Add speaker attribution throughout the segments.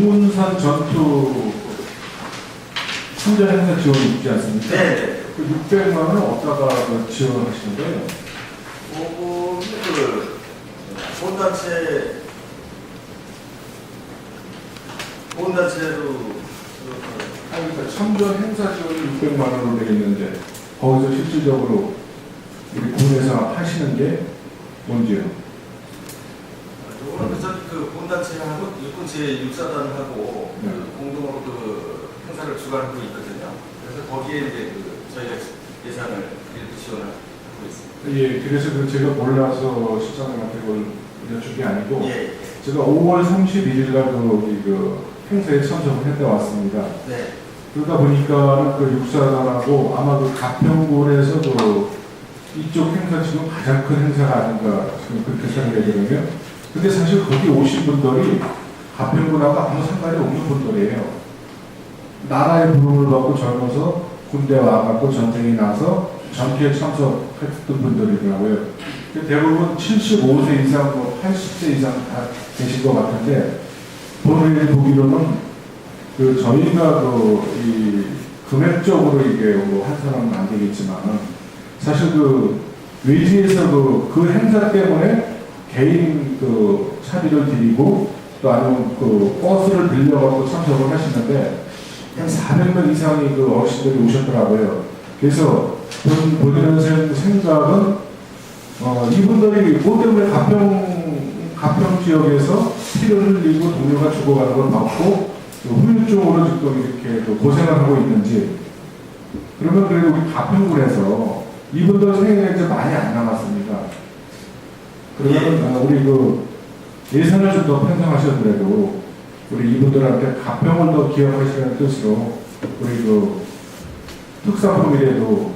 Speaker 1: 용문산 전투 참전 행사 지원이 있지 않습니까?
Speaker 2: 네.
Speaker 1: 그 600만 원은 어디다가 지원하시는 거예요?
Speaker 2: 보훈단체로
Speaker 1: 그러니까 참전 행사 지원이 600만 원으로 되어 있는데 거기서 실질적으로 우리 군에서 하시는 게 뭔지요?
Speaker 2: 그 보훈단체하고 육군 제6사단하고
Speaker 1: 네.
Speaker 2: 공동으로 그 행사를 주관하고 있거든요. 그래서 거기에 이제 저희가 예산을 일부 지원을 하고 있습니다.
Speaker 1: 예, 그래서 제가 몰라서 시장님한테 그걸 여쭌 게 아니고
Speaker 2: 예.
Speaker 1: 제가 5월 31일 날 그 행사에 참석을 했다 왔습니다.
Speaker 2: 네.
Speaker 1: 그러다 보니까 그 육사단하고 아마 그 가평군에서 그 이쪽 행사 지금 가장 큰 행사가 아닌가 지금 그렇게 생각이 되거든요. 근데 사실 거기 오신 분들이 가평군하고 아무 상관이 없는 분들이에요. 나라의 부름을 받고 젊어서 군대 와갖고 전쟁이 나서 전투에 참석했던 분들이더라고요. 대부분 75세 이상, 뭐 80세 이상 다 계신 것 같은데, 본인이 보기로는 그 저희가 이 금액적으로 이게 뭐 한 사람은 안 되겠지만, 사실 그 외지에서 그 행사 때문에 개인 그 차비를 드리고 또 아니면 그 버스를 빌려갖고 참석을 하시는데, 한 400명 이상의 그 어르신들이 오셨더라고요. 그래서 본인의 생각은 이분들이 뭐 때문에 가평 지역에서 피를 흘리고 동료가 죽어가는 걸 받고 후유증으로 지금 이렇게 고생을 하고 있는지, 그러면 그래도 우리 가평군에서 이분들 생애가 이제 많이 안 남았습니다. 그러면 우리 그 예산을 좀 더 편성하셔더라도 우리 이분들한테 가평을 더 기억하시는 뜻으로 우리 그 특사품이라도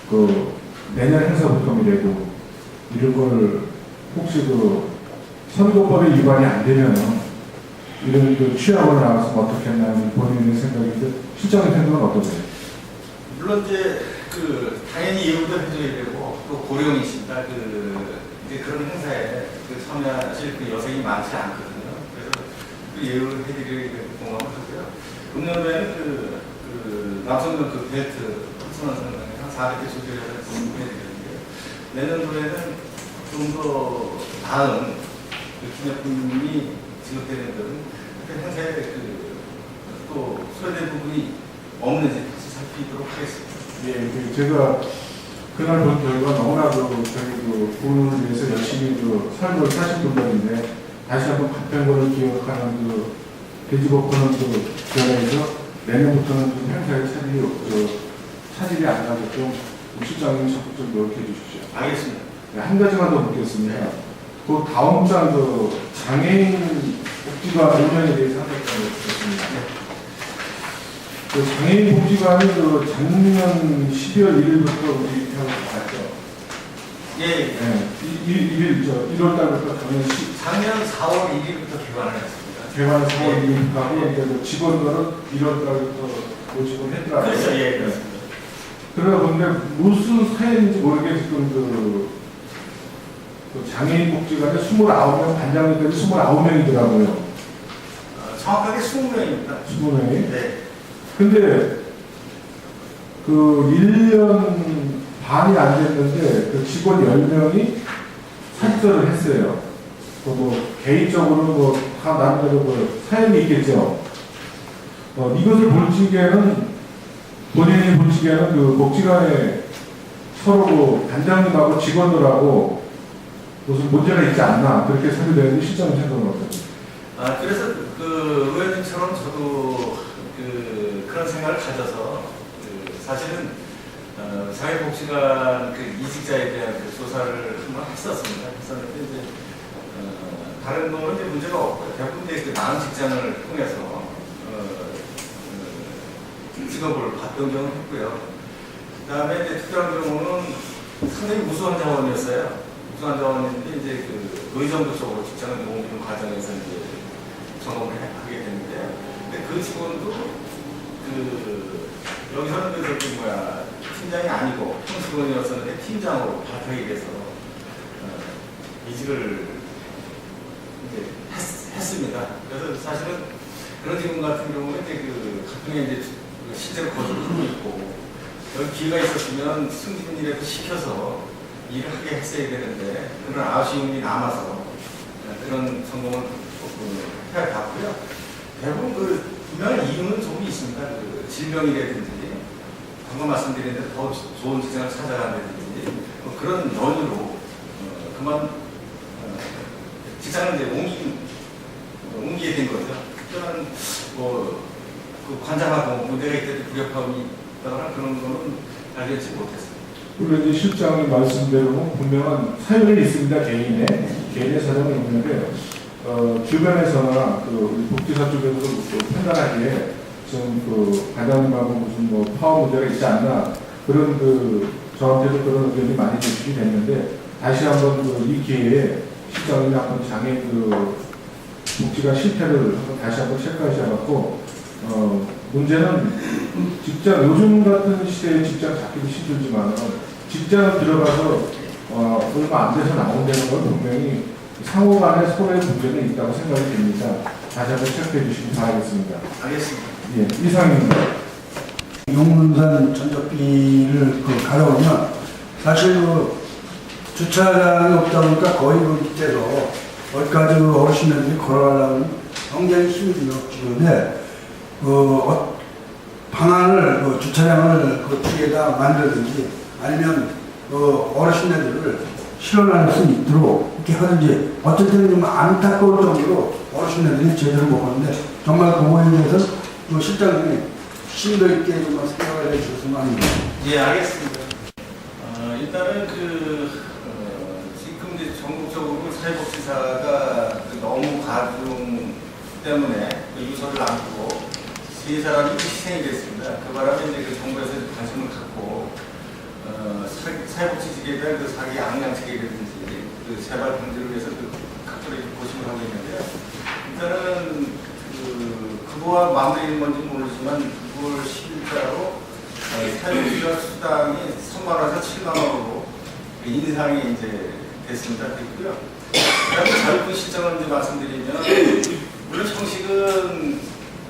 Speaker 1: 그 내년 행사부터이라도 이런 걸 혹시 그 선거법에 위반이 안 되면 이런 그 취약을 나가서 어떻게 했나는 본인의 생각인데 실장의 생각은 어떠세요?
Speaker 2: 물론 이제 당연히 예우도 해줘야 되고 또 고령이십니다. 이제 그런 행사에 참여하실 여성이 많지 않거든요. 그래서 예우를 해드리려고 공감을 하고요. 금년도에는 남성들 벨트 선언선은 한 400개 조절해서 공부해드리는데요. 내년도에는 좀 더 나은 기념품이 지급되는 그런 행사에 또 소외된 부분이 없는지 다시 살피도록 하겠습니다.
Speaker 1: 예, 제가 그날 본 결과 너무나도 저희 부모를 위해서 열심히 삶을 사신 분들인데 다시 한번 가평군을 기억하는 돼지복구는 변해서 내년부터는 좀 행사에 차질이 안 나게끔 실장님 적극적으로 노력해 주십시오.
Speaker 2: 알겠습니다.
Speaker 1: 네, 한 가지만 더 묻겠습니다. 그 다음 장 장애인 복지관 운영에 대해서 한 가지 묻겠습니다. 장애인 복지관이 작년 12월 1일부터 우리 입학을 갔죠.
Speaker 2: 예.
Speaker 1: 네, 1월 달부터
Speaker 2: 작년 4월 1일부터 개관을 했습니다.
Speaker 1: 개관 4월 1일까지 직원들은 1월 달부터 모집을 했더라고요.
Speaker 2: 그렇죠. 예, 그렇습니다.
Speaker 1: 그러다 보는데 무슨 사연인지 모르게 지금 장애인 복지관에 29명, 반장님까지 29명이더라고요.
Speaker 2: 정확하게 20명입니다.
Speaker 1: 20명이?
Speaker 2: 네.
Speaker 1: 근데 1년 반이 안 됐는데 직원 10명이 사직서를 했어요. 개인적으로 다 나름대로 사연이 있겠죠. 이것을 본인이 보시기에는 복지관에 서로 반장님하고 직원들하고 무슨 문제가 있지 않나 그렇게 생각되는데 실장님 생각은 어떠세요?
Speaker 2: 그래서 의원님처럼 저도 그런 생각을 가져서 사실은 장애복지관 이직자에 대한 조사를 한번 했었습니다. 했었는데 이제 다른 거는 이제 문제가 없고요. 대부분 이제 나은 직장을 통해서 직업을 받던 경우는 했고요. 그 다음에 이제 특별한 경우는 상당히 무수한 자원이었어요. 무수한 자원인데 이제 의정부 쪽으로 직장을 옮기는 과정에서 이제 점검을 하게 되는데, 근데 그 직원도 여기서는 팀장이 아니고 평직원이었었는데 팀장으로 발표에 대해서 이직을 이제 했습니다. 그래서 사실은 그런 지금 같은 경우는 이제 그 가평에 이제 실제로 거주를 하고 있고 여기 기회가 있었으면 승진이라도 시켜서 일을 하게 했어야 되는데 그런 아쉬움이 남아서 그런 성공을 해봤고요. 대부분 그 분명한 이유는 조금 있습니다. 그 질병이라든지 방금 말씀드린 대로 더 좋은 직장을 찾아간다든지 뭐 그런 연유로 그만 직장을 이제 옮기게 된 거죠. 특별한 그 관장하고 문제가 있다든지 불협화음이 있다거나 그런 거는 알려지지 못했습니다.
Speaker 1: 그리고 이제 실장님 말씀대로 분명한 사연이 있습니다. 개인의 사정이 있는데 주변에서나 그 복지사 쪽에서도 판단하기에 지금 그 과장님하고 무슨 뭐 파워 문제가 있지 않나 그런 저한테도 그런 의견이 많이 제시가 됐는데 다시 한번 이 기회에 실장님이 한번 장애인 복지가 실태를 다시 한번 체크하셔갖고 문제는 직장 요즘 같은 시대에 직장 잡기도 힘들지만 직장을 들어가서 얼마 안 돼서 나온다는 건 분명히 상호 간의 서로의 문제는 있다고 생각이 됩니다. 다시 한번 체크해 주시기 바라겠습니다.
Speaker 2: 알겠습니다.
Speaker 1: 예, 이상입니다.
Speaker 3: 용문산 전적비를 가져오면 사실 주차장이 없다 보니까 거의 밑에서 거기까지 어르신들이 걸어가려면 굉장히 힘이 들었는데 방안을 주차장을 뒤에다 만들든지 아니면 어르신들을 실어날 수 있도록 이렇게 하든지 어떨 때는 좀 안타까울 정도로 어르신들이 제대로 먹었는데 정말 그거에 대해서 실장님이 심도 있게 좀 생각을 해주셨으면 합니다.
Speaker 2: 예, 알겠습니다. 일단은 지금 이제 전국적으로 사회복지사가 너무 가중 때문에 유서를 남기고 세 사람이 희생이 됐습니다. 그 바람에 이제 정부에서 관심을 갖고 사회복지직에 대한 사기 양양책이라든지 재발 방지를 위해서 각별히 고심을 하고 있는데요. 일단은 그거와 맞물리는 건지 모르지만 9월 10일자로 사회복지사 수당이 3만 원에서 7만 원으로 인상이 이제 됐습니다. 됐고요. 그다음에 자유분 실정을 이제 말씀드리면 물론 형식은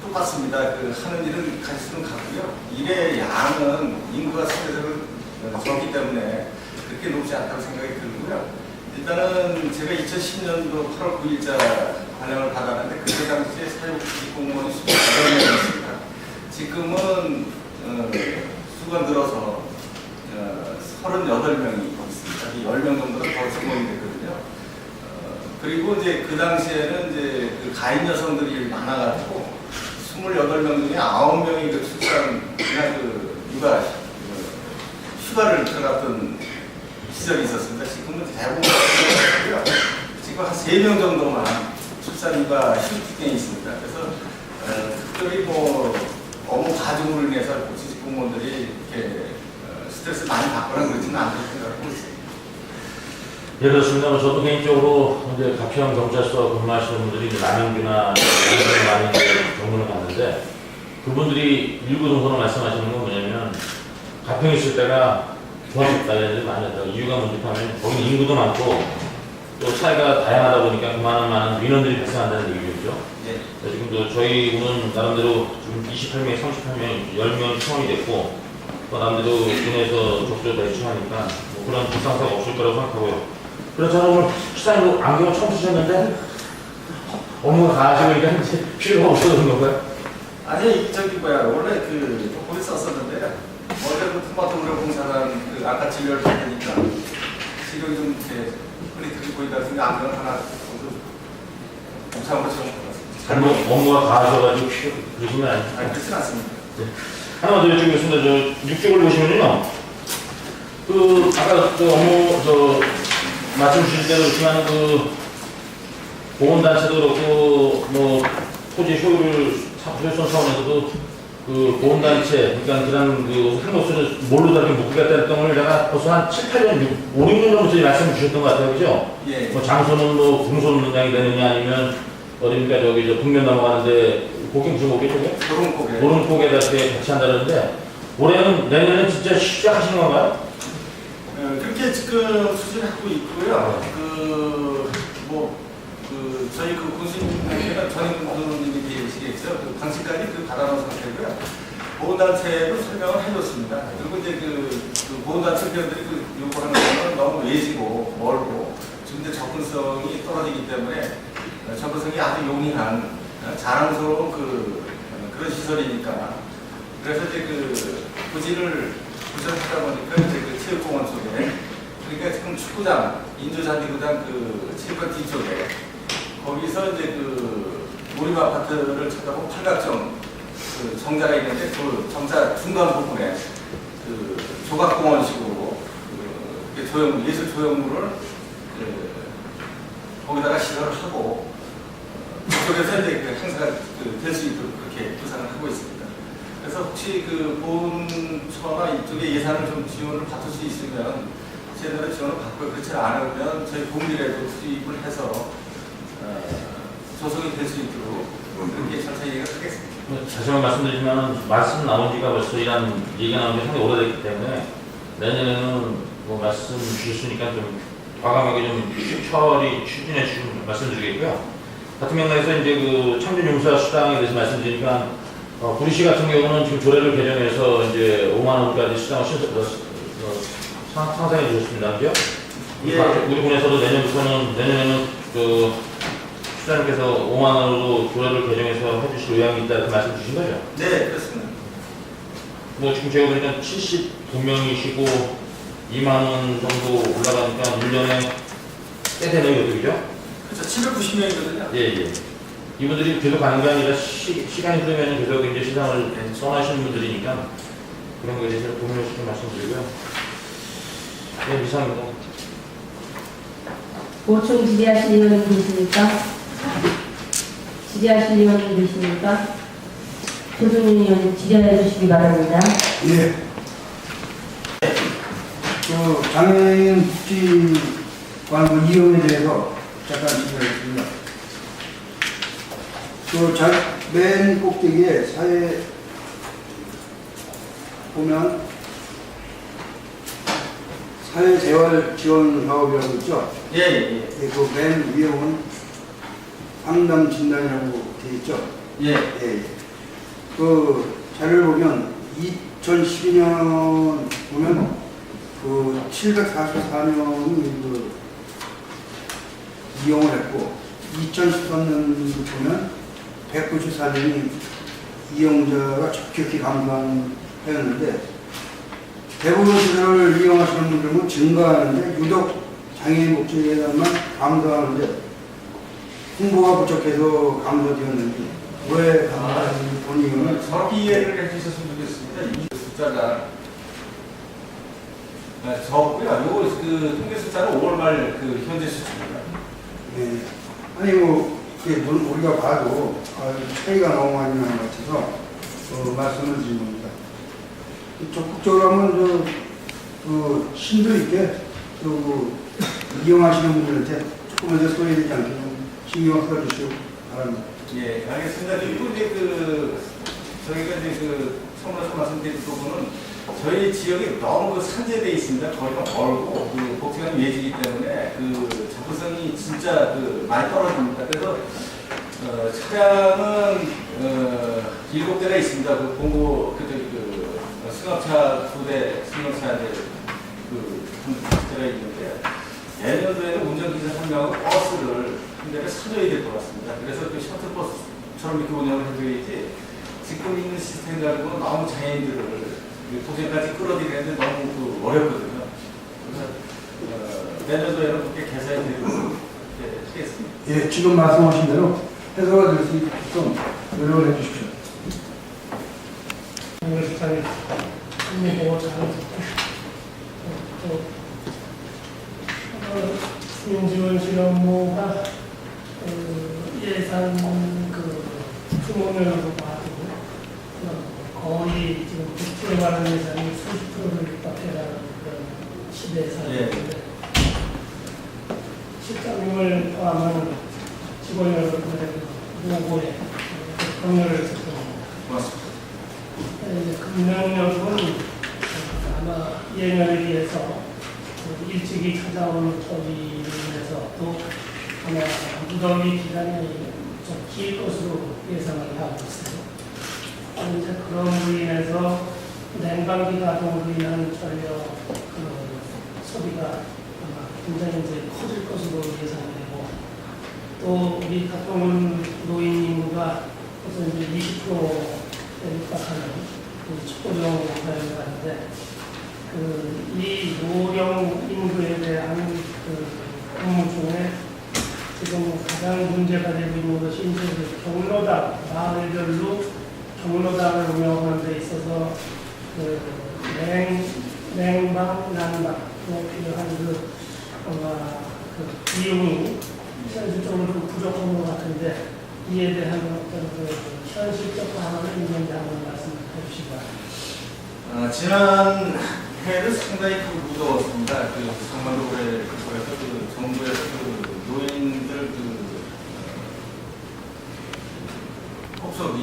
Speaker 2: 똑같습니다. 하는 일은 가시수는 같고요. 일의 양은 인구가 상대적으로 적기 때문에 그렇게 높지 않다고 생각이 들고요. 일단은 제가 2010년도 8월 9일자 발령을 받았는데 그때 당시에 사회복지 공무원이 28명이었습니다. 지금은 수가 늘어서 38명이 있습니다. 10명 정도가 더 성공이 됐거든요. 그리고 이제 그 당시에는 이제 가인 여성들이 많아가지고 28명 중에 9명이 출산이나 육아 휴가를 들어갔던 시절이 있었습니다. 지금은 대부분 그렇고요. 지금 한 3명 정도만 출산 휴가 휴직에 있습니다. 그래서 특별히 업무 가중으로 인해서 복지직 공무원들이 이렇게 스트레스 많이 받거나 그러지는 않다고 생각하고 있습니다.
Speaker 4: 예, 그렇습니다. 저도 개인적으로 이제 가평 경찰서 근무하시는 분들이 남양주나 양주에 많이 경문을 갔는데 그분들이 일부 동선을 말씀하시는 건 뭐냐면 가평에 있을 때가 좋았다 이런 많이 했다고. 이유가 뭔지 하면 거기 인구도 많고 또 차이가 다양하다 보니까 그만한 민원들이 발생한다는 얘기죠.
Speaker 2: 네.
Speaker 4: 지금도 저희 오는 나름대로 지금 28명, 38명, 10명이 충원이 됐고 또 나름대로 군에서 적조 대충하니까 그런 불상사가 없을 거라고 생각하고요. 그렇잖아 오늘 시장님도 안경을 처음 쓰셨는데 업무가 가시니까 이제 필요가 없어진 건가요?
Speaker 2: 아니 원래 조건이 썼었는데 원래 토마토 공사단 아까 진료를 받으니까 지금 좀 이제 흔히 듣고 보이다 보니 안경 하나 공사한 것처럼
Speaker 4: 잘못 업무가 가셔가지고 그러시면
Speaker 2: 아니 그렇진 않습니다.
Speaker 4: 네. 하나만 더 여쭤보겠습니다. 6쪽을 보시면요. 아까 업무 말씀 주신 대로 그렇지만 보건단체도 그렇고 토지 효율성 차원에서도 보건단체 그러니까 그런 상록수를 뭘로 다르게 묶겠다는 걸 내가 벌써 한 7, 8년, 5, 6년 전부터 말씀을 주셨던 것 같아요. 그죠?
Speaker 2: 예.
Speaker 4: 장소는 공소 논장이 되느냐 아니면 어딥니까 북면 넘어가는데 고개 무슨 고개 쪽에? 도롱고개다 이렇게 같이 한다는데 내년에 진짜 시작하시는 건가요?
Speaker 2: 그렇게 지금 추진하고 있고요. 저희 군수님께는 전임 군수님이 계시겠죠. 보훈단체도 설명을 해줬습니다. 그리고 이제 그 보훈단체 회원들이 요구하는 거는 너무 외지고 멀고 지금 이제 접근성이 떨어지기 때문에 접근성이 아주 용이한 자랑스러운 그런 시설이니까 그래서 이제 부지를 구성하다 보니까 이제 체육공원 쪽에 그러니까 지금 축구장 인조잔디구장 체육관 뒤쪽에 거기서 이제 모림 아파트를 쳐다보면 팔각정 정자가 있는데 정자 중간 부분에 조각공원식으로 예술 조형물을 거기다가 시설을 하고 그쪽에서 이제 행사가 될 수 있도록 그렇게 구상을 하고 있습니다. 그래서 혹시 보훈처나 이쪽에 예산을 좀 지원을 받을 수 있으면 제대로 지원을 받고 그렇지 않으면 저희 공비라도 수입을 해서 조성이 될 수 있도록 그렇게 전체 얘기를 하겠습니다.
Speaker 4: 다시 한번 말씀드리지만 말씀 나온 지가 벌써 이런 얘기가 나온 지 상당히 오래됐기 때문에 내년에는 말씀 주셨으니까 좀 과감하게 좀 처리 추진해 주시면 말씀드리겠고요. 같은 맥락에서 이제 참전용사 수당에 대해서 말씀드리니까 구리시 같은 경우는 지금 조례를 개정해서 이제 5만 원까지 수당을 상상해 주셨습니다. 그죠?
Speaker 2: 예.
Speaker 4: 우리 군에서도 내년에는 수장님께서 5만 원으로 조례를 개정해서 해주실 의향이 있다 이렇게 말씀 주신 거죠?
Speaker 2: 네, 그렇습니다.
Speaker 4: 지금 제가 보니까 79명이시고 2만 원 정도 올라가니까 1년에 꽤 되네요, 그죠?
Speaker 2: 그렇죠. 790명이거든요.
Speaker 4: 예. 이분들이 계속 가는 게 아니라 시간이 흐르면 계속 이제 시상을 선하시는 분들이니까 그런 거에 대해서 고민을 좀 말씀드리고요. 네, 이상입니다.
Speaker 5: 보충 질의하실 의원님 계십니까? 질의하실 의원님 계십니까? 조정윤 의원님 질의해 주시기 바랍니다.
Speaker 3: 예. 장애인 복지관부 이용에 대해서 잠깐 질의하겠습니다. 맨 꼭대기에 사회 보면 사회재활 지원 사업이라고 있죠?
Speaker 2: 예.
Speaker 3: 맨 위에 보면 상담 진단이라고 되어 있죠?
Speaker 2: 예.
Speaker 3: 자료를 보면 2012년 보면 744명이 이용을 했고 2013년 보면 194명이 이용자가 적격히 감소하였는데 대부분 시설을 이용하시는 분들은 증가하는데 유독 장애인 복지에만 감소하는데 홍보가 부족해서 감소되었는지 왜 감소하는지 본 이유는
Speaker 2: 저렇게 이해를 해주셨으면 좋겠습니다. 이 숫자가 적고요. 요거 통계 숫자는 5월 말 현재 수치입니다.
Speaker 3: 네. 아니 우리가 봐도 차이가 너무 많이 나는 것 같아서 말씀을 드린 겁니다. 적극적으로 한번 심도 있게 이용하시는 분들한테 조금만 더 소외되지 않게 좀 신경 써주시기 바랍니다.
Speaker 2: 예, 알겠습니다. 그리고 이제 저희가 이제 처음으로 말씀드린 부분은 저희 지역이 너무 산재되어 있습니다. 거리가 멀고 복지관이 외지이기 때문에 접근성이 진짜 많이 떨어집니다. 그래서 차량은 7대가 있습니다. 공고 승합차 2대, 승용차 이제 한 대가 있는데 내년도에는 운전기사 1명하고 버스를 한 대를 사줘야 될 것 같습니다. 그래서 셔틀버스처럼 이렇게 운영을 해줘야지 지금 있는 시스템 가지고 너무 장애인들을 도시까지 끌어들이는데 너무 어렵거든요. 그래서 내년도에는 그렇게 개선이 되도록 하겠습니다.
Speaker 3: 예, 지금 말씀하신 대로 해소가 될 수 있도록 노력을 해주십시오.
Speaker 6: 공무원수사님 국민보호 잘 수용지원실 업무가 예산 규모면으로 봐도 거의 지금 복지에 관한 예산이 수십 프로를 육박해가는 그런 시대에 살고 실장님을 포함한 직원 여러분들의 노고에 격려를 했습니다.
Speaker 2: 고맙습니다.
Speaker 6: 금년역은 아마 예년에 비해서 일찍이 찾아오는 토지로 인해서 또 아마 무더위 기간이 좀 길 것으로 예상을 하고 있어요. 이제 그런 인해서 냉방기 가동으로 인한 전력 소비가 아마 굉장히 이제 커질 것으로 예상되고, 또 우리 가까운 노인 인구가 벌써 이제 20%에 육박하는 초고령 사회를 가는데, 이 노령 인구에 대한 업무 중에 지금 가장 문제가 되고 있는 것이 이제 경로당, 마을별로 경로당을 운영하는 데 있어서 냉방, 난방에 필요한 비용이 현실적으로 좀 부족한 것 같은데, 이에 대한 어떤 현실적 방안을 있는지 한번 말씀해 주시기 바랍니다.
Speaker 2: 지난 해는 상당히 무더웠습니다. 강만도 올해 그래서 정부에서 노인들 폭소비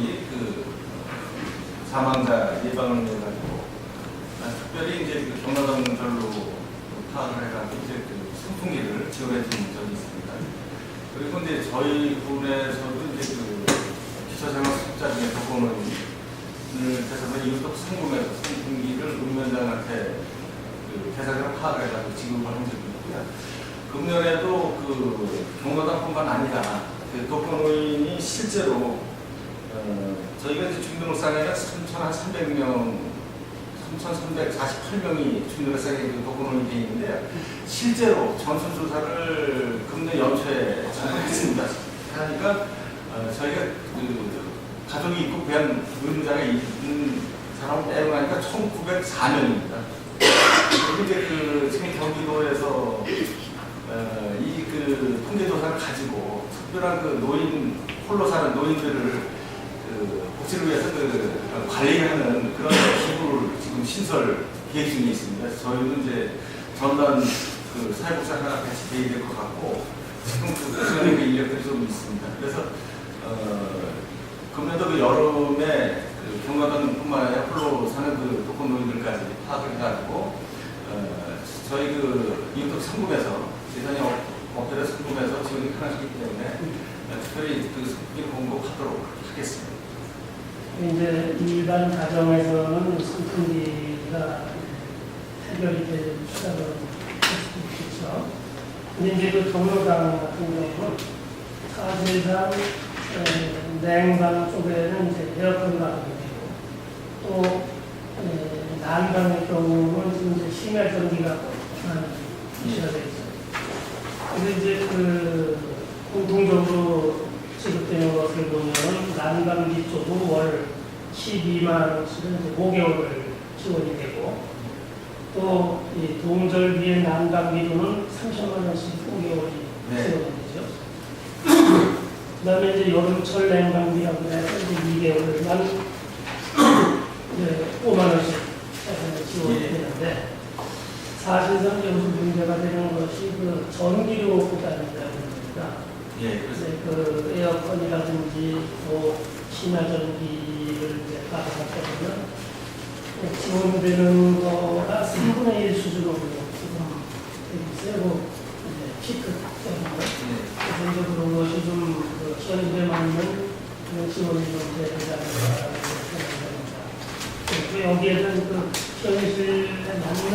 Speaker 2: 사망자 예방을 해가지고 특별히 이제 경로당별로 파악을 해가지고 이제 선풍기를 지원해 준 적이 있습니다. 그리고 이제 저희 군에서도 이제 기초생활 수급자 중에 도보는 대상으로 이웃도 상금에서 선풍기를 운면장한테 대상으로 파악을 해가지고 지급을 한 적이 있고요. 금년에도 경로당뿐만 아니라 독거노인이 실제로 저희가 이제 중등록상에는 3,300명, 3,348명이 중등록상에 독거노인이 되어 있는데, 실제로 전수조사를 금년 연초에 진행했습니다. 하니까 저희가 가족이 있고 그냥 노인자가 있는 사람을 빼고 나니까 1,904명입니다. 그리고 이제 지금 경기도에서 이 통계조사를 가지고 특별한 노인, 홀로 사는 노인들을 복지를 위해서 관리하는 그런 기구를 지금 신설 계획 중에 있습니다. 저희는 이제 전담 사회복지사가 같이 되어야 될 것 같고, 지금 그 인력들이 좀 있습니다. 그래서 금년도 여름에 경로당뿐만 아니라 홀로 사는 독거노인들까지 파악을 해가지고 저희 이웃 상금에서 예산이 업체를 상금에서 지원이 가능하기 때문에 특별히 선풍기를 공급하도록 하겠습니다.
Speaker 6: 이제 일반 가정에서는 선풍기가 해결이 될 수단은 할 수도 있겠죠. 근데 이제 경로당 같은 경우는 사실상 냉방 쪽에는 이제 에어컨 가동이 되고, 또 난방의 경우는 지금 이제 심야 전기가 이슈가 되어 있어요. 근데 이제 공통적으로 지급되는 것을 보면 난방비 쪽은 월 12만 원씩은 이제 5개월을 지원이 되고, 또 이 동절비의 난방비로는 30만 원씩 5개월이 지원이 되죠. 그다음에 이제 여름철 냉방비라고 해서 이제 2개월만 이제 5만 원씩 지원이 되는데, 사실상 여기서 문제가 되는 것이 전기료 부담이라는 겁니다. 그래서 에어컨이라든지 또 심야 전기를 이제 가동하다 보면 지원되는 거가 3분의 1 수준으로 지금 되고 있어요. 피크 때문에. 그래서 이제 그런 것이 좀 현실에 맞는 지원이 좀 되지 않을까 생각합니다. 그리고 여기에는 현실에 맞는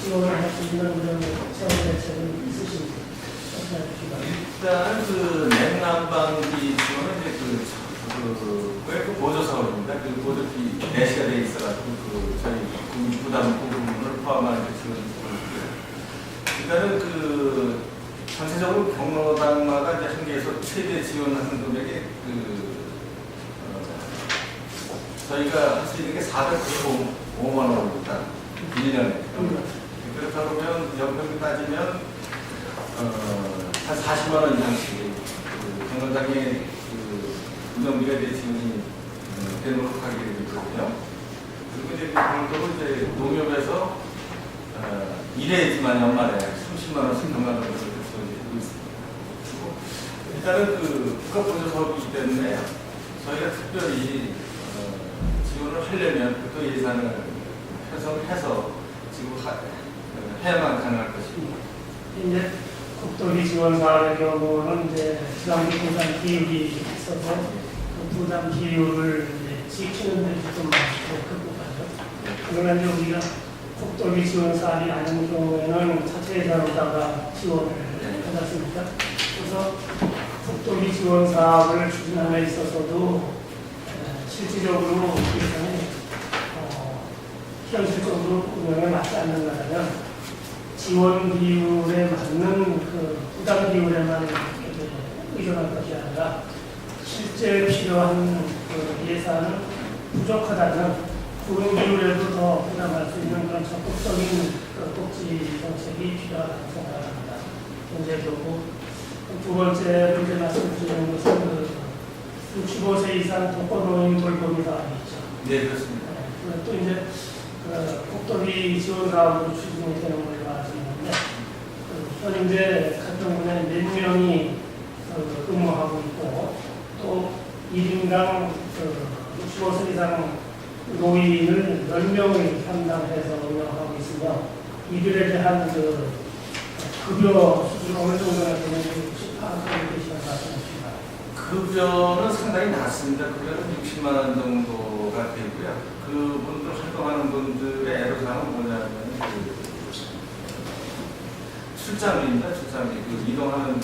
Speaker 6: 지원을 할 수 있는 그런 세원 대책은 있으십니까?
Speaker 2: 일단은 냉난방비 지원은 이제 보조 사업입니다. 보조비 내시가 돼 있어가지고 저희 국민 부담 부분을 포함한 지원이 있고요. 일단은 전체적으로 경로당마다 이제 한계에서 최대 지원하는 금액이 저희가 할 수 있는 게 495만 원입니다. 1년에. 그렇다 보면 연평균 따지면 한 40만 원 이상씩 경로당의 운영비가 내 지원이 되도록 하게 되고 있거든요. 그리고 이제 별도로 이제 농협에서 1회지만 연말에 30만 원씩 경로당으로 지원이 되고 있습니다. 그리고 일단은 국가보조 사업이기 때문에 저희가 특별히 지원을 하려면 그 예산을 편성해서 지금 해야만 가능할 것입니다.
Speaker 6: 이제 국도비 지원 사업의 경우는 이제 지방부 부담 비율이 있어서 그 부담 비율을 지키는 데 좀 극복하죠. 그러나 이제 우리가 국도비 지원 사업이 아닌 경우에는 자체 예산으로다가 지원을 하지 않습니까? 그래서 국도비 지원 사업을 추진함에 있어서도 실질적으로 예산이 현실적으로 운영에 맞지 않는 거라면 지원 비율에 맞는 그 부담 비율에만 의존할 것이 아니라 실제 필요한 그 예산은 부족하다면 그런 비율에도 더 부담할 수 있는 그런 적극적인 그 복지 정책이 필요하다고 생각합니다. 현재 그렇고 두 번째로 이제 말씀드리는 것은 그 65세 이상 독거노인 돌보기 사업이 있죠.
Speaker 2: 네, 그렇습니다.
Speaker 6: 또 이제 국도비 지원 사업으로 추진이 되는 걸로 알고 있는데 현재 가평군에 몇 명이 근무하고 있고 또 1인당 65세 이상 노인을 10명을 담당해서 운영하고 있으며 이들에 대한 그 급여 수준 어느 정도나 되는지 혹시 파악하고 계시는 것 같습니다.
Speaker 2: 급여는 상당히 낮습니다. 급여는 60만 원 정도가 되고요. 그분들 활동하는 분들의 애로사항은 뭐냐면 출장비입니다. 출장비. 그 이동하는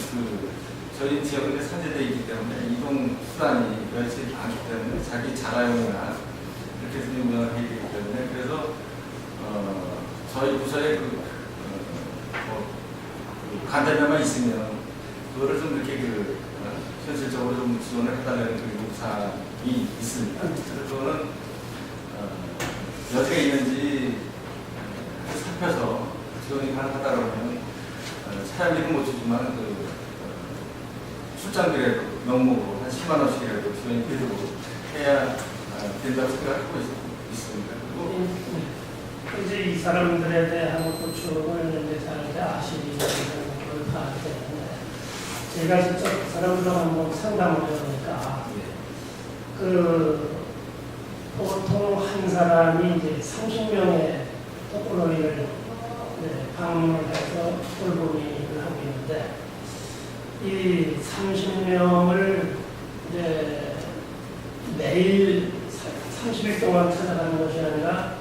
Speaker 2: 저희 지역은 산재되어 있기 때문에 이동 수단이 열심히 많기 때문에 자기 자가용이나 이렇게 해서 운영을 해야 되기 때문에 그래서 저희 부서에 간담회만 있으면 그거를 좀 이렇게 현실적으로 좀 지원을 해달라는 요구사항이 있습니다. 그래서 그거는 여지가 있는지 살펴서 지원이 가능하다 그러면 차량비는 못 주지만 출장비라도 명목으로 한 10만 원씩이라도 지원이 되도록 해야 된다고 생각하고 있습니다. 그리고
Speaker 6: 이제 이 사람들에 대한 고충을 이제 잘 아시는 걸 파악해야 되는데 제가 직접 그 사람들과 한번 상담을 해보니까 보통 한 사람이 이제 30명의 독거노인을 방문을 해서 돌보기를 하고 있는데 이 30명을 이제 매일 30일 동안 찾아가는 것이 아니라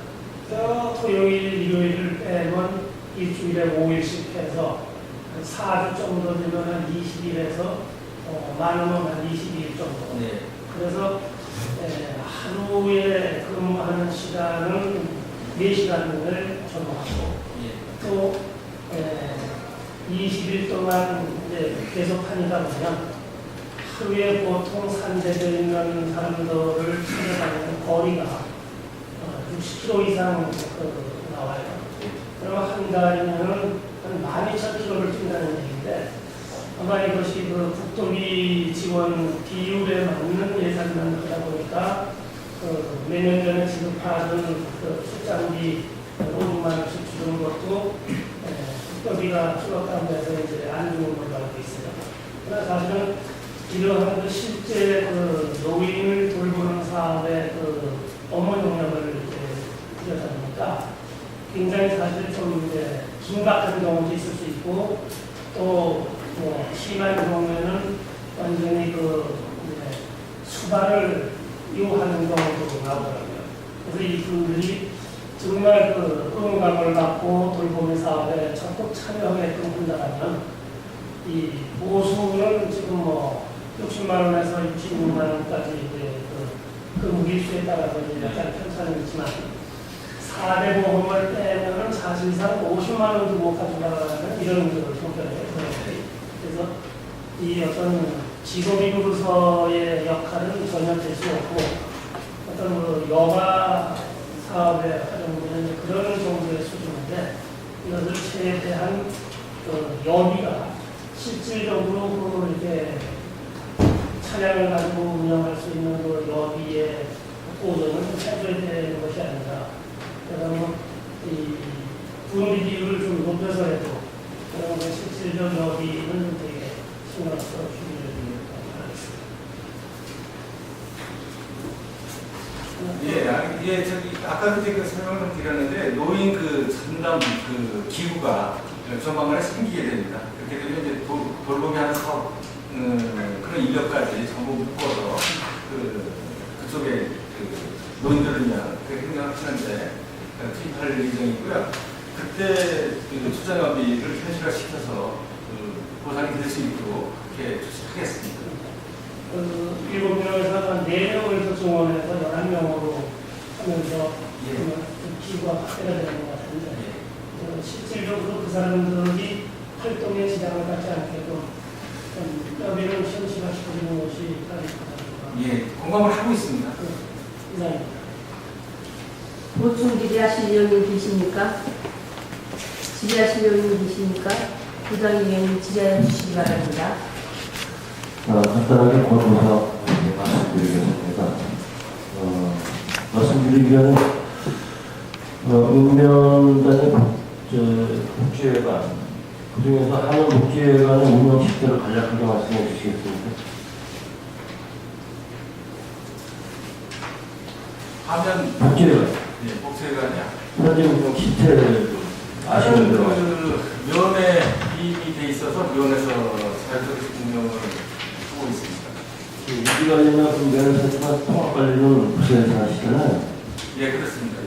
Speaker 6: 토요일, 일요일을 빼면 일주일에 5일씩 해서 4주 정도 되면 한 20일에서 많으면 한 22일 정도.
Speaker 2: 네.
Speaker 6: 그래서 하루에 근무하는 시간은 4시간을 적용하고 또 20일 동안 이제 계속 하니다 보면 하루에 보통 산재되어 있는 사람들을 찾아다니는 거리가 60km 이상 나와요. 그러면 한 달이면 한 12,000km를 뛴다는 얘기인데 아마 이것이 국도비 지원 비율에 맞는 예산만 하다 보니까 몇 년 전에 지급하던 출장비 500만 원씩 주는 것도 국도비가 줄었다고 해서 이제 안 주는 걸로 알고 있어요. 그러나 사실은 이러한 실제 노인을 돌보는 사업의 업무 용역을 드렸다 보니까 굉장히 사실 좀 이제 긴박한 경우도 있을 수 있고 또 심한 경우에는 완전히 수발을 요하는 경우도 나오더라고요. 그래서 이분들이 정말 응감을 받고 돌보는 사업에 적극 참여하게끔 한다면 이 보수는 지금 60만 원에서 66만 원까지 이제 무기수에 따라서 이제 약간 편차는 있지만 4대 보험을 빼면은 사실상 50만 원도 못 가져가는 이런 형편이에요. 그래서 이 어떤 지도비부서의 역할은 전혀 될 수 없고 어떤 여가 사업에 활용되는 그런 정도의 수준인데 이것을 최대한 여비가 실질적으로 이렇게 차량을 가지고 운영할 수 있는 여비의 보존을 해줘야 되는 것이 아니라 그러면 이 분비 비율을 좀 높여서 해도 그런 실질적 여비는 되게 신경 써 주기를 바라겠습니다.
Speaker 2: 예, 아까도 제가 설명을 드렸는데 노인 전담 기구가 조만간에 생기게 됩니다. 그렇게 되면 이제 돌보기 하는 사업 그런 인력까지 전부 묶어서 그쪽에 그 노인들을 위한 그 행정을 하는데 투입할 예정이고요. 그때 그 투자연비를 현실화시켜서 보상이 될 수 있도록 그렇게 조치하겠습니다.
Speaker 6: 7명에서 한 4명을 정원해서 11명으로 하면서
Speaker 2: 예.
Speaker 6: 기구가 확대가 되는 것 같은데 실질적으로 그 사람들이 활동에 지장을 갖지 않게끔 여기를 현실화시키는 것이 따르겠습니다.
Speaker 2: 예, 공감을 하고 있습니다.
Speaker 6: 이상입니다.
Speaker 5: 보충 질의하실 의원님 계십니까? 질의하실 의원님 계십니까? 부장위원님 질의해 주시기 바랍니다.
Speaker 7: 간단하게 권고사 말씀드리겠습니다. 말씀드리기에는 읍면단위 복지회관 그중에서 하는 복지회관의 운영 시대를 간략하게 말씀해 주시겠습니까?
Speaker 2: 하면
Speaker 7: 복지회관
Speaker 2: 예, 복지회관이야.
Speaker 7: 현재 운영 시대를 아시는 대로
Speaker 2: 그 면에 이익이 돼 있어서 면에서 자율적으로 운영을 하고 있습니다.
Speaker 7: 유지관리나 면에서지만 통합관리는 부서에서 하시잖아요.
Speaker 2: 예, 그렇습니다. 예.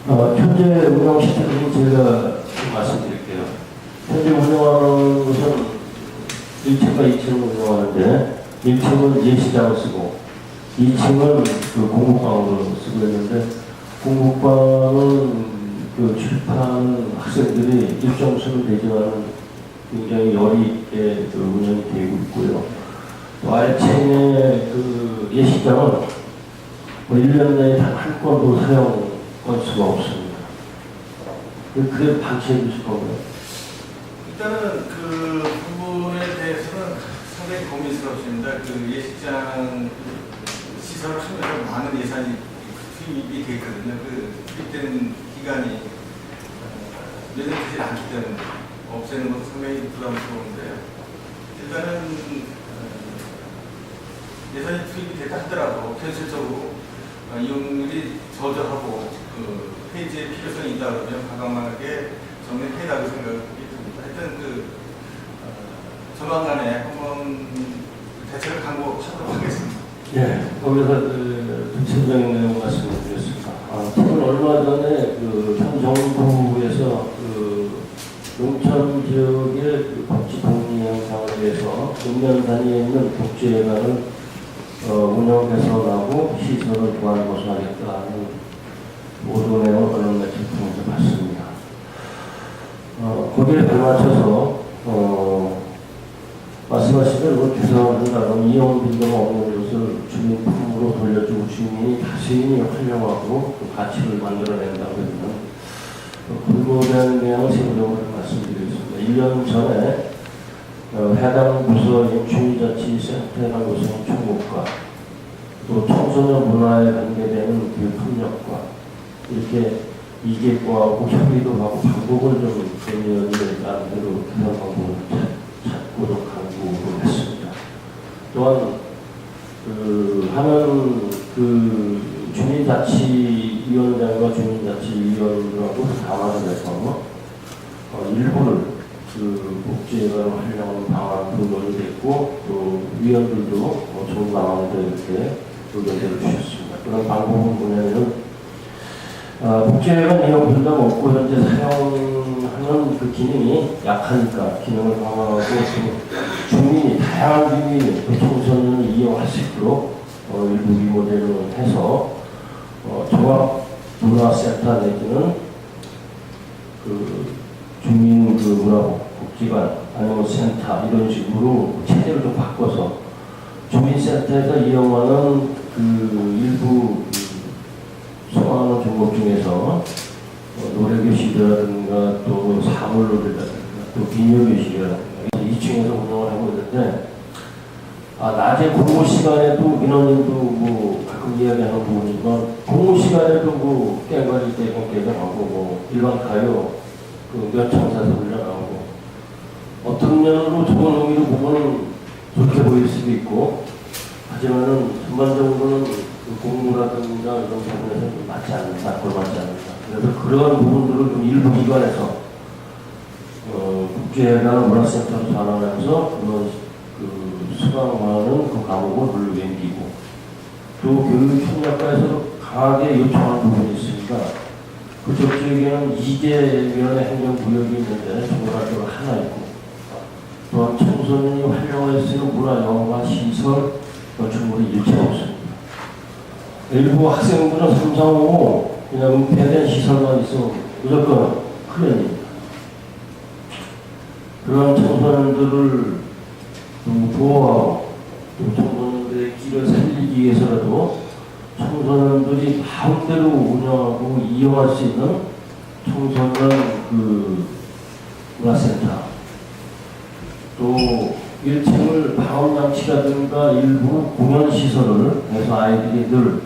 Speaker 7: 현재 운영 시스템은 제가 좀 말씀드릴게요. 현재 운영하는 것은 1층과 2층을 운영하는데 1층은 예시장을 쓰고 2층은 그 공부방으로 쓰고 있는데 공부방은 그 출판 학생들이 일정 수는 되지만 굉장히 열의 있게 그 운영이 되고 있고요. 또 아래층의 그 예시장은 뭐 1년 내에 단 한 건도 사용 건수가 없습니다. 그게 방치해 주실 건가요?
Speaker 2: 일단은 그 부분에 대해서는 상당히 고민스럽습니다. 그 예식장 시설을 하면서 많은 예산이 투입이 돼 있거든요. 그 투입된 기간이 몇년 되지 않기 때문에 없애는 것도 상당히 부담스러운데요. 일단은 예산이 투입이 됐다 하더라도 현실적으로 이용률이 저조하고 그 폐지의 필요성이 있다 그러면 과감하게 정리해야라고 생각이 듭니다. 하여튼 조만간에 한번 대책을 강구하도록 하겠습니다.
Speaker 7: 예, 거기서 구체적인 내용 말씀을 드렸습니다. 최근 얼마 전에 현 정부에서 농촌 지역의 복지 복리 향상을 위해서 읍면 단위에 있는 복지회관을 운영 개선하고 시설을 보완보수하겠다는 보도 내용을 언론 매체 통해서 봤습니다. 거기에 발맞춰서 말씀하신 대로 개선한다면 이용 빈도가 없는 것을 주민 품으로 돌려주고 주민이 다시 활용하고 또 가치를 만들어낸다고 하면 불고된 내용을 세부적으로 말씀드리겠습니다. 1년 전에 해당 부서인 주민자치센터라는 곳의 총무과 또 청소년 문화에 관계되는 교육협력과 이렇게 이계과하고 협의도 하고 방법을 좀 의원들 나름대로 개선 방법을 찾고 강구를 했습니다. 또한 하는 주민자치위원장과 주민자치위원들하고 담화를 해서 일부를 복지회관을 활용하는 방안도 논의됐고 또 위원들도 좋은 방안도 이렇게 의견을 주셨습니다. 그런 방법은 뭐냐면 복지회관 이용 분담 없고 현재 사용하는 그 기능이 약하니까 기능을 강화하고 또 주민이 다양한 주민이 또 청소년을 이용할 수 있도록 일부 리모델을 해서 종합문화센터 내지는 주민 문화복지관 아니면 센터 이런 식으로 체제를 좀 바꿔서 주민센터에서 이용하는 일부 소화하는 종목 중에서 노래교실이라든가 또 사물놀이라든가 또 비녀교실이라든가 2층에서 운영을 하고 있는데 낮에 공부 시간에도 민원인도 가끔 이야기하는 부분이지만 공부 시간에도 깨발이 대공개정하고 일반 가요 몇 청사에서 올라가고 어떤 면으로 좋은 의미로 보면 좋게 보일 수도 있고 하지만은 전반적으로는 공무라든가 이런 부분에서 좀 맞지 않는다, 걸맞지 않는다. 그래서 그런 부분들을 좀 일부 기관에서 국제회관 문화센터로 전환하면서 그런 수강하는 그 과목을 물로 옮기고 또 교육 협력과에서 강하게 요청한 부분이 있습니다. 그쪽 지역에는 2개면의 행정구역이 있는데 중고등학교가 하나 있고, 또한 청소년이 활용할 수 있는 문화 영화 시설 건축물이 일체 없습니다. 일부 학생들은 삼상하고 그냥 은폐된 시설만 있으면 무조건 클랜입니다. 그런 청소년들을 보호하고 또 청소년들의 길을 살리기 위해서라도 청소년들이 마음대로 운영하고 이용할 수 있는 청소년 문화센터, 또 1층을 방음장치라든가 일부 공연시설을 해서 아이들이 늘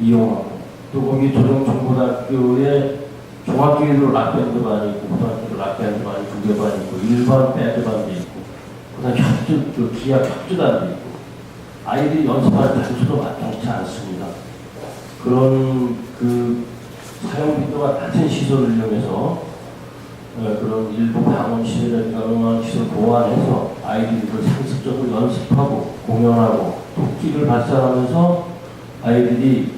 Speaker 7: 이용하고, 또 거기 조정중고등학교에 종합기회로 락밴드반이 있고, 고등학교도 락밴드반이 2개 있고, 일반 밴드반도 있고, 그다음 기악 협주단도 있고, 아이들이 연습하는 장소도 마땅치 않습니다. 그런 사용비도가 낮은 시설을 이용해서 그런 일부 방음시설이나 음악시설 보완해서 아이들이 상습적으로 연습하고 공연하고 토끼를 발산하면서 아이들이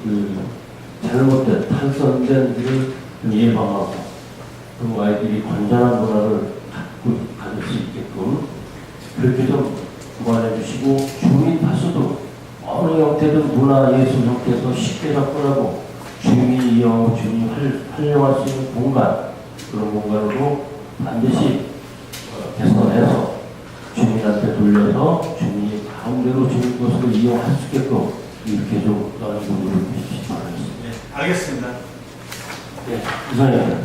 Speaker 7: 잘못된 탈선된 일을 예방하고, 그리고 아이들이 건전한 문화를 가질 수 있게끔 그렇게 좀 보완해 주시고, 주민 다수도 어느 형태든 문화예술 형태에서 쉽게 접근하고 주민이 이용하고 주민이 활용할 수 있는 공간, 그런 공간으로 반드시 개선해서 주민한테 돌려서 주민이 마음대로 주민 것으로 이용할 수 있게끔 이렇게 좀 여러 분들을 해주시기 바라겠습니다.
Speaker 2: 네, 알겠습니다.
Speaker 7: 네, 이상입니다.